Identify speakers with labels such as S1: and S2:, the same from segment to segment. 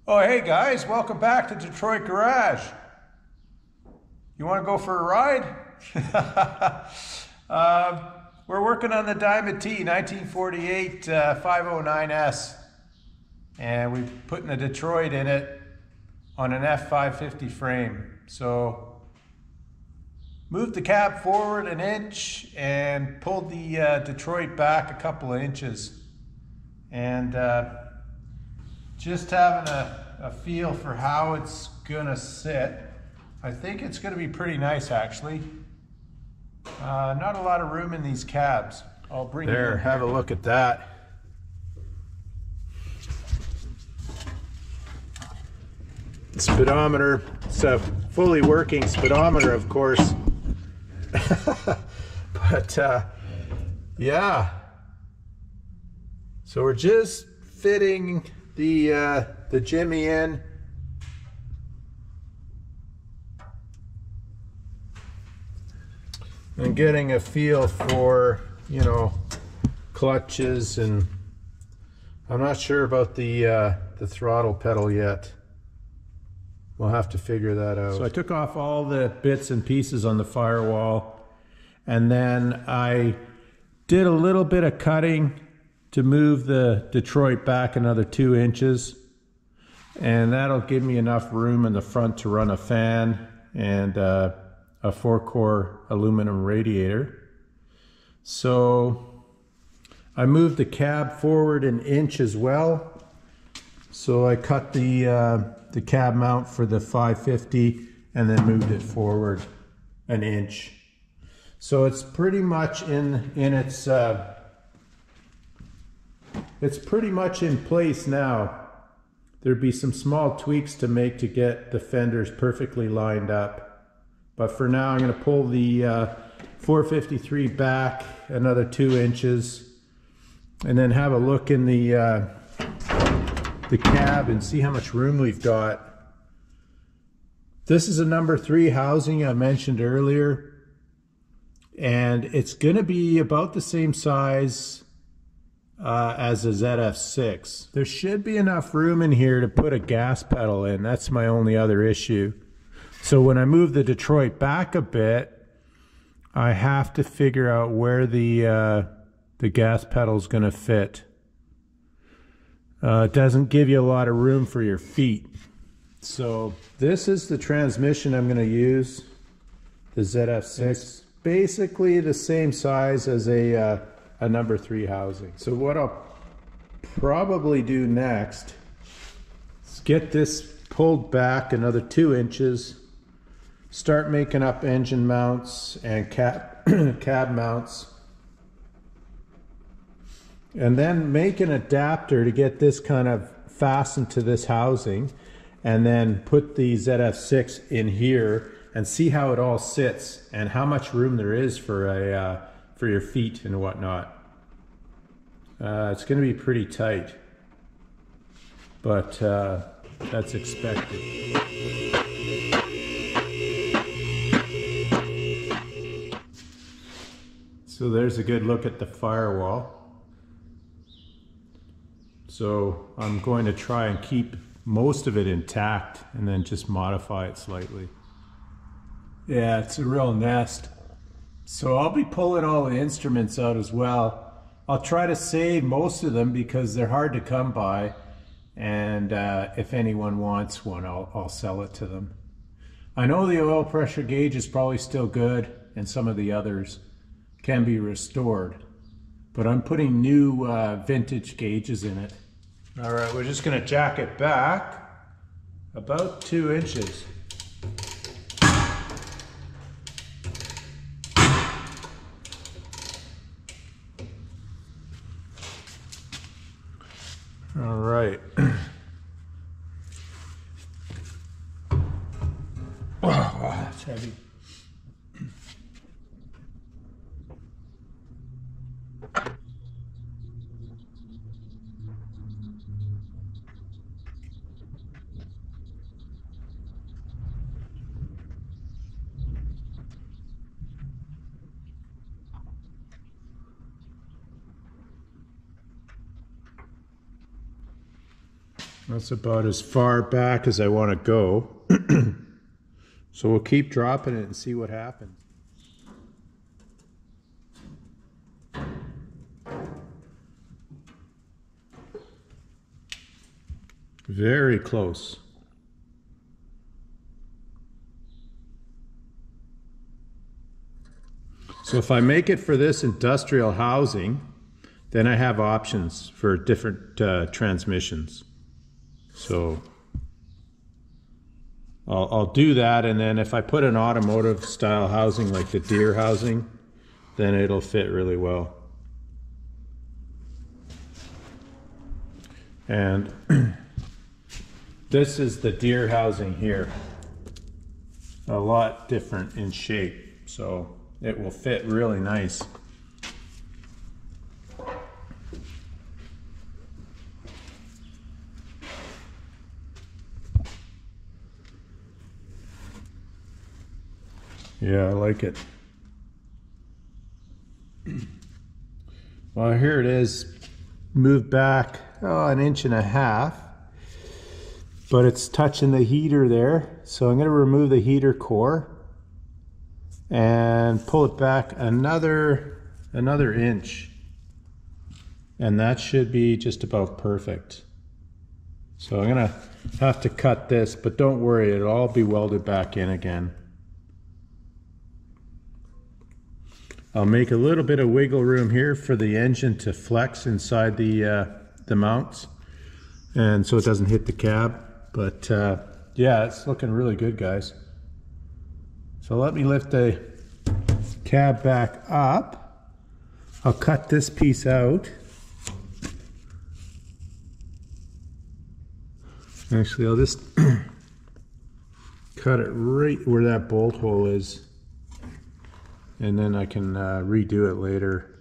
S1: Oh, hey guys, welcome back to Detroit Garage. You want to go for a ride? We're working on the Diamond T 1948 509S, and we're putting a Detroit in it on an F550 frame. So moved the cab forward an inch and pulled the Detroit back a couple of inches, and just having a feel for how it's gonna sit. I think it's gonna be pretty nice, actually. Not a lot of room in these cabs. I'll bring you in. Have a look at that. Speedometer. It's a fully working speedometer, of course. But yeah. So we're just fitting the Jimmy in. And getting a feel for, you know, clutches, and I'm not sure about the throttle pedal yet. We'll have to figure that out. So I took off all the bits and pieces on the firewall, and then I did a little bit of cutting to move the Detroit back another 2 inches, and that'll give me enough room in the front to run a fan and a 4-core aluminum radiator. So I moved the cab forward an inch as well. So I cut the cab mount for the 550 and then moved it forward an inch. So it's pretty much it's pretty much in place now. There'd be some small tweaks to make to get the fenders perfectly lined up. But for now, I'm going to pull the 453 back another 2 inches, and then have a look in the cab and see how much room we've got. This is a number 3 housing I mentioned earlier, and it's going to be about the same size as a ZF6. There should be enough room in here to put a gas pedal in. That's my only other issue. So when I move the Detroit back a bit, I have to figure out where the gas pedal is going to fit. It doesn't give you a lot of room for your feet. So this is the transmission I'm going to use, the ZF6. It's basically the same size as a number 3 housing. So what I'll probably do next is get this pulled back another 2 inches, start making up engine mounts and cab mounts, and then make an adapter to get this kind of fastened to this housing, and then put the ZF6 in here and see how it all sits and how much room there is for your feet and whatnot. It's going to be pretty tight, but that's expected. So there's a good look at the firewall. So I'm going to try and keep most of it intact and then just modify it slightly. Yeah, it's a real nest. So I'll be pulling all the instruments out as well. I'll try to save most of them because they're hard to come by, and if anyone wants one, I'll sell it to them. I know the oil pressure gauge is probably still good, and some of the others can be restored, but I'm putting new vintage gauges in it. All right, we're just going to jack it back about 2 inches. All right. Wow, that's heavy. That's about as far back as I want to go. So we'll keep dropping it and see what happens. Very close. So if I make it for this industrial housing, then I have options for different transmissions. So I'll do that, and then if I put an automotive style housing like the Deere housing, then it'll fit really well. And this is the Deere housing here. A lot different in shape, so it will fit really nice. Yeah, I like it. Well, here it is, moved back an inch and a half, but it's touching the heater there. So I'm going to remove the heater core and pull it back another inch, and that should be just about perfect. So I'm going to have to cut this, but don't worry, it'll all be welded back in again. I'll make a little bit of wiggle room here for the engine to flex inside the mounts, and so it doesn't hit the cab. But yeah, it's looking really good, guys. So let me lift the cab back up. I'll cut this piece out. Actually, I'll just cut it right where that bolt hole is, and then I can redo it later.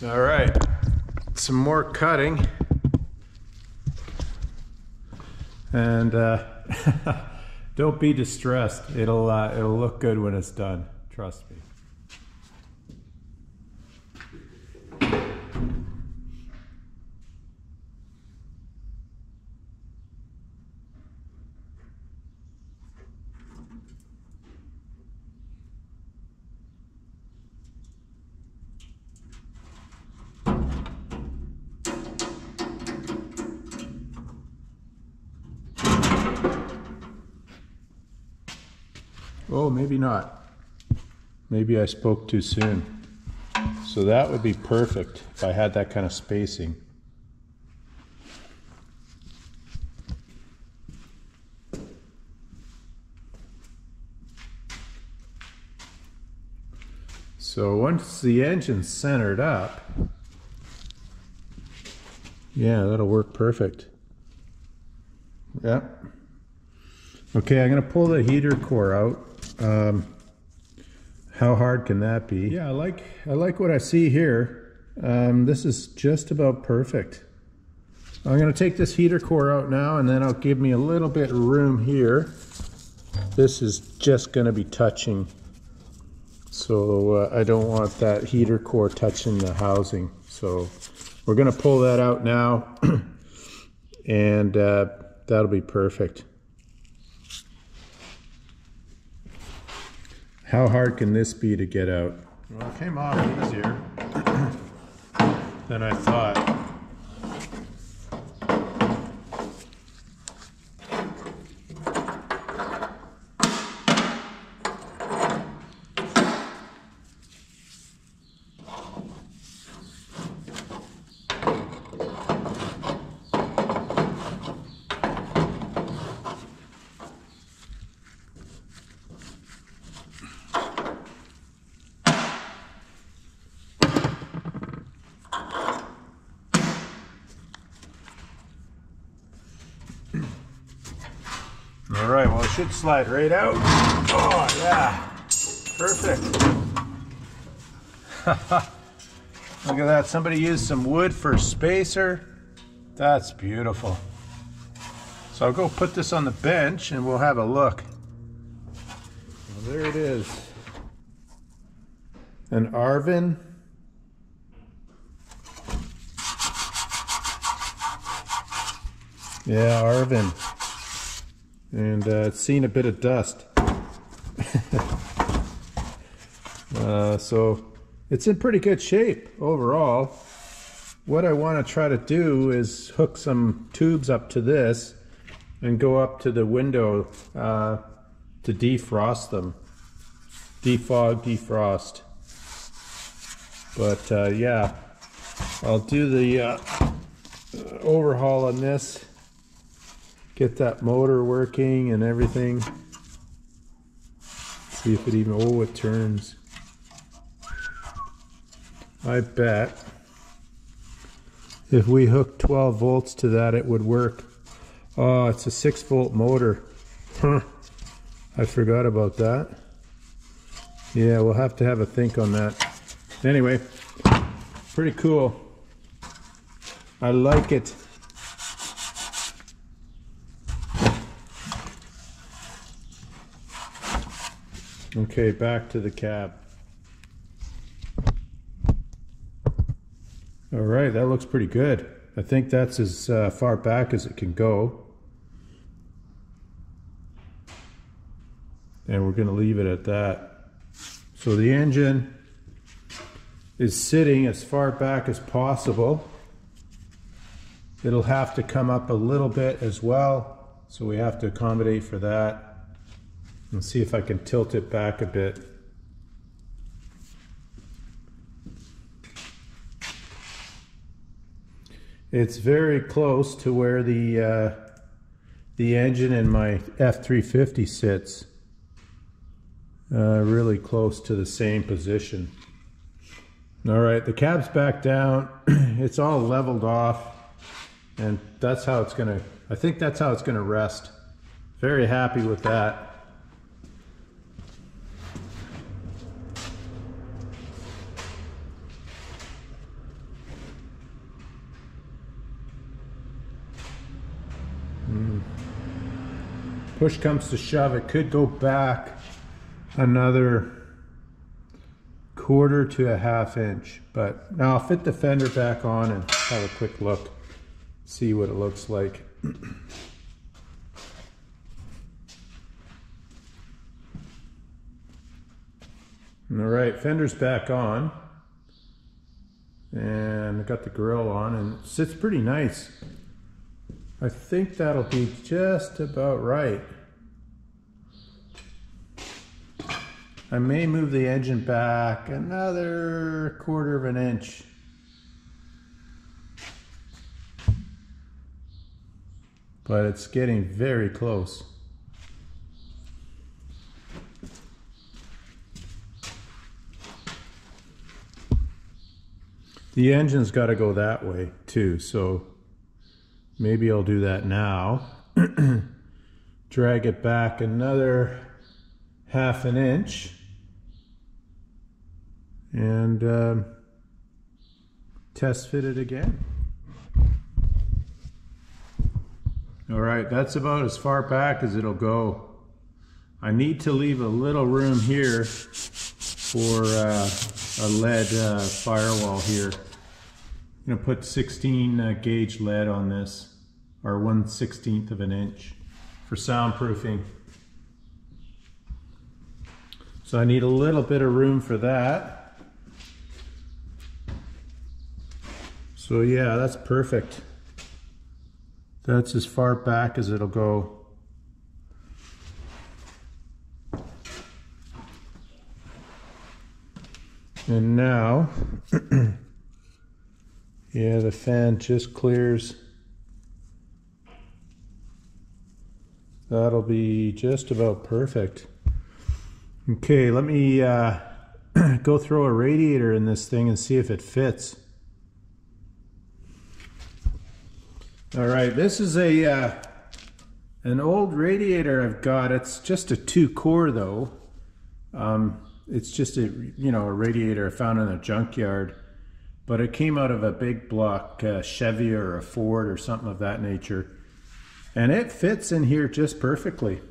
S1: All right, some more cutting, and don't be distressed. It'll look good when it's done. Trust me. Oh, maybe not. Maybe I spoke too soon. So that would be perfect if I had that kind of spacing. So once the engine's centered up, yeah, that'll work perfect. Yep. Okay, I'm gonna pull the heater core out. How hard can that be? Yeah, I like what I see here. This is just about perfect. I'm gonna take this heater core out now, and then I'll give me a little bit of room here. This is just gonna be touching. So I don't want that heater core touching the housing. So we're gonna pull that out now and that'll be perfect. How hard can this be to get out? Well, it came off easier than I thought. All right, well, it should slide right out. Oh, yeah, perfect. Look at that, somebody used some wood for spacer. That's beautiful. So I'll go put this on the bench and we'll have a look. Well, there it is. An Arvin. Yeah, Arvin. And it's seen a bit of dust. So it's in pretty good shape overall. What I want to try to do is hook some tubes up to this and go up to the window to defrost them. Defog, defrost. But yeah, I'll do the overhaul on this. Get that motor working and everything. See if it even, oh, it turns. I bet if we hook 12 volts to that, it would work. Oh, it's a 6-volt motor. Huh. I forgot about that. Yeah, we'll have to have a think on that. Anyway, pretty cool. I like it. Okay, back to the cab. All right, that looks pretty good. I think that's as far back as it can go. And we're going to leave it at that. So the engine is sitting as far back as possible. It'll have to come up a little bit as well, so we have to accommodate for that. And see if I can tilt it back a bit. It's very close to where the engine in my F350 sits. Really close to the same position. All right, the cab's back down. It's all leveled off, and that's how it's gonna, I think that's how it's gonna rest. Very happy with that. Push comes to shove, it could go back another 1/4 to a 1/2 inch, but now I'll fit the fender back on and have a quick look, see what it looks like. All right, fender's back on, and I got the grill on, and it sits pretty nice. I think that'll be just about right. I may move the engine back another 1/4 of an inch. But it's getting very close. The engine's got to go that way too, so maybe I'll do that now. Drag it back another 1/2 an inch and test fit it again. All right, that's about as far back as it'll go. I need to leave a little room here for a lead firewall here. I'm going to put 16 gauge lead on this, or 1/16 of an inch for soundproofing. So I need a little bit of room for that. So yeah, that's perfect. That's as far back as it'll go. And now, yeah, the fan just clears. That'll be just about perfect. Okay, let me go throw a radiator in this thing and see if it fits. All right, this is an old radiator I've got. It's just a 2-core though. It's just a a radiator I found in a junkyard, but it came out of a big block Chevy or a Ford or something of that nature, and it fits in here just perfectly.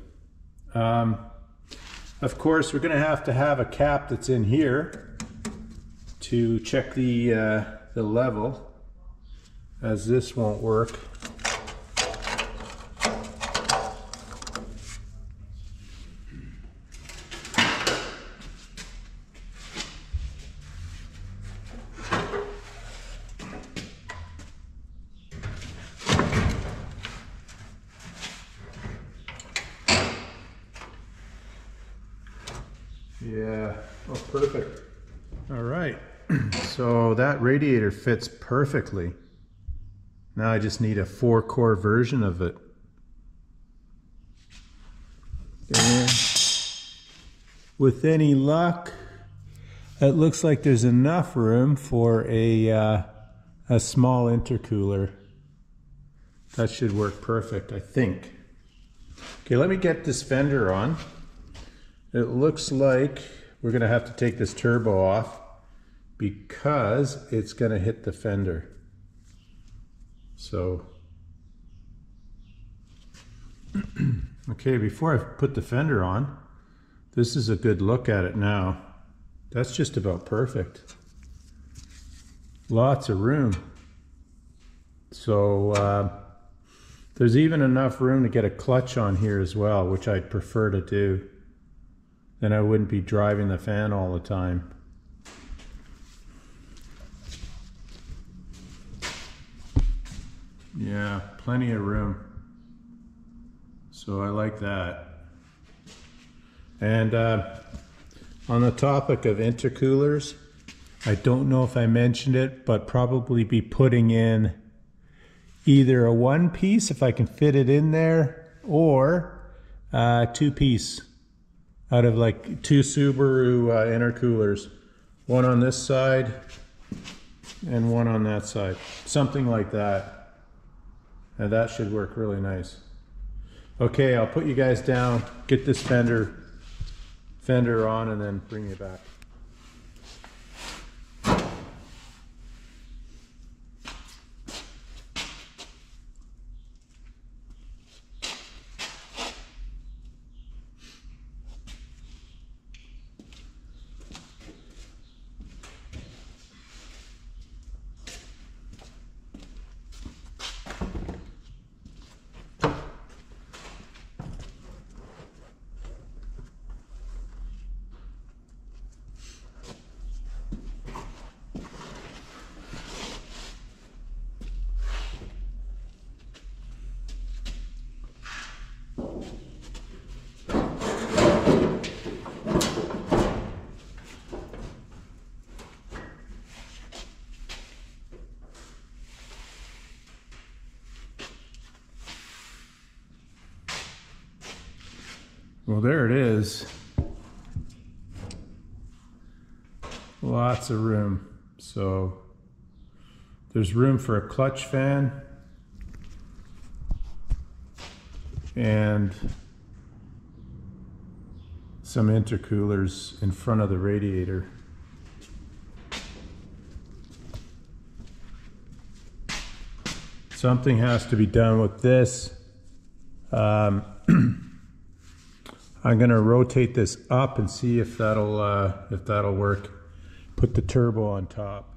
S1: Of course, we're going to have a cap that's in here to check the level, as this won't work. Yeah, oh, perfect. All right, so that radiator fits perfectly. Now I just need a 4-core version of it. And with any luck, it looks like there's enough room for a small intercooler. That should work perfect, I think. Okay, let me get this fender on. It looks like we're going to have to take this turbo off because it's going to hit the fender. So, okay, before I put the fender on, this is a good look at it now. That's just about perfect. Lots of room. So, there's even enough room to get a clutch on here as well, which I'd prefer to do. Then I wouldn't be driving the fan all the time. Yeah, plenty of room. So I like that. And on the topic of intercoolers, I don't know if I mentioned it, but probably be putting in either a 1-piece if I can fit it in there, or 2-piece. Out of like 2 Subaru intercoolers, one on this side and one on that side, something like that, and that should work really nice. Okay, I'll put you guys down, get this fender on, and then bring you back. Well, there it is. Lots of room. So there's room for a clutch fan and some intercoolers in front of the radiator. Something has to be done with this. I'm gonna rotate this up and see if that'll work. Put the turbo on top.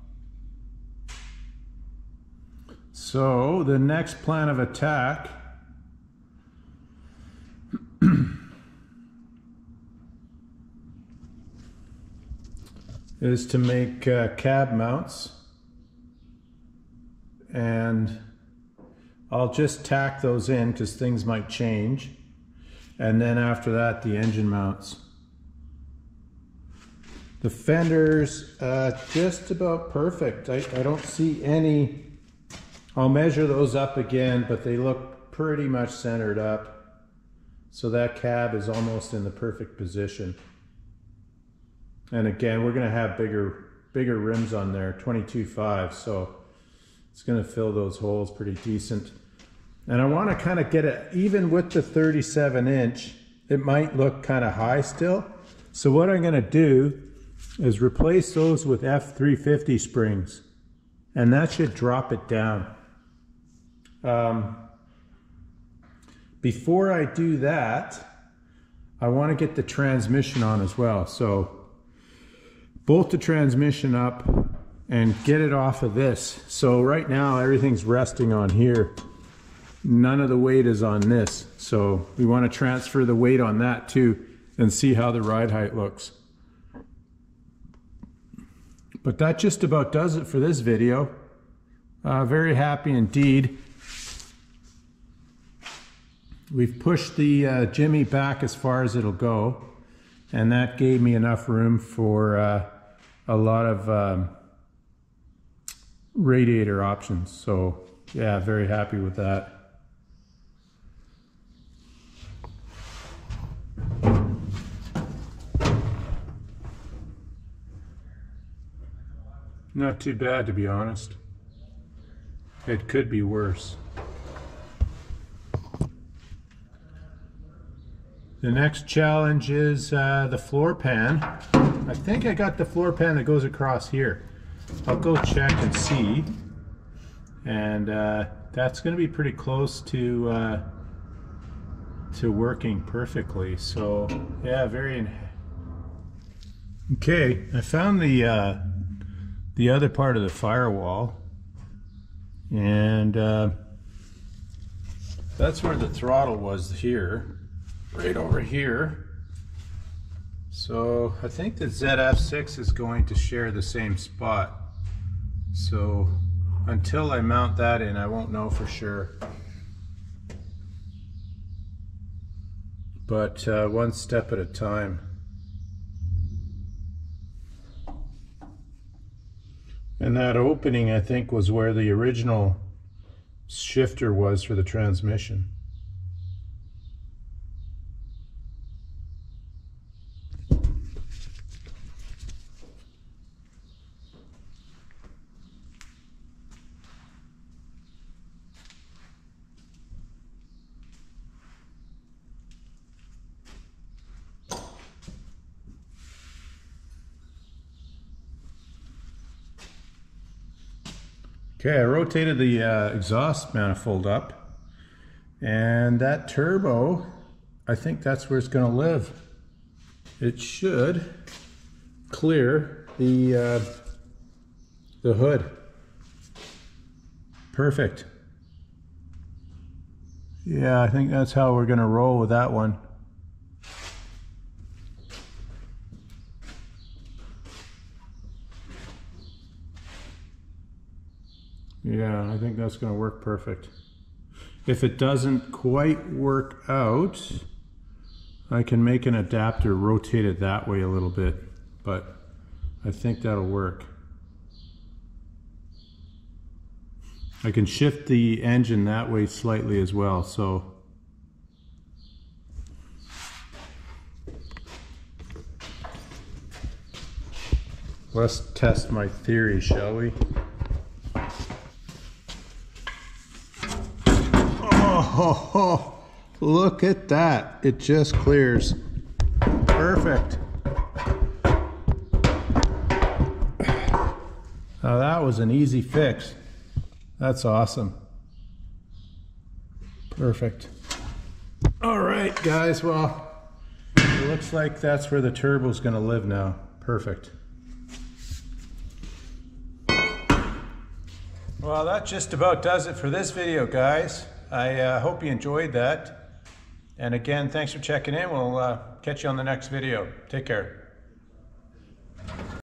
S1: So the next plan of attack is to make cab mounts, and I'll just tack those in because things might change, and then after that the engine mounts. The fenders just about perfect. I don't see any. I'll measure those up again, but they look pretty much centered up, so that cab is almost in the perfect position. And again, we're going to have bigger rims on there, 22.5, so it's going to fill those holes pretty decent. And I want to kind of get it even with the 37-inch. It might look kind of high still. So what I'm going to do is replace those with F350 springs, and that should drop it down. Before I do that, I want to get the transmission on as well. So bolt the transmission up and get it off of this. So right now everything's resting on here. None of the weight is on this. So we want to transfer the weight on that too and see how the ride height looks. But that just about does it for this video. Very happy indeed. We've pushed the Jimmy back as far as it'll go, and that gave me enough room for a lot of radiator options. So yeah, very happy with that. Not too bad, to be honest. It could be worse. The next challenge is the floor pan. I think I got the floor pan that goes across here. I'll go check and see. And that's going to be pretty close to working perfectly. So yeah, okay. I found the other part of the firewall, and that's where the throttle was here. Right over here. So I think the ZF6 is going to share the same spot. So until I mount that in, I won't know for sure. But one step at a time. And that opening, I think, was where the original shifter was for the transmission. Okay, I rotated the exhaust manifold up, and that turbo, I think that's where it's going to live. It should clear the hood. Perfect. Yeah, I think that's how we're going to roll with that one. Yeah, I think that's going to work perfect. If it doesn't quite work out, I can make an adapter, rotate it that way a little bit, but I think that'll work. I can shift the engine that way slightly as well, so Let's test my theory, shall we? Oh, look at that. It just clears. Perfect. Now that was an easy fix. That's awesome. Perfect. All right, guys. Well, it looks like that's where the turbo's going to live now. Perfect. Well, that just about does it for this video, guys. I hope you enjoyed that. And again, thanks for checking in. We'll catch you on the next video. Take care.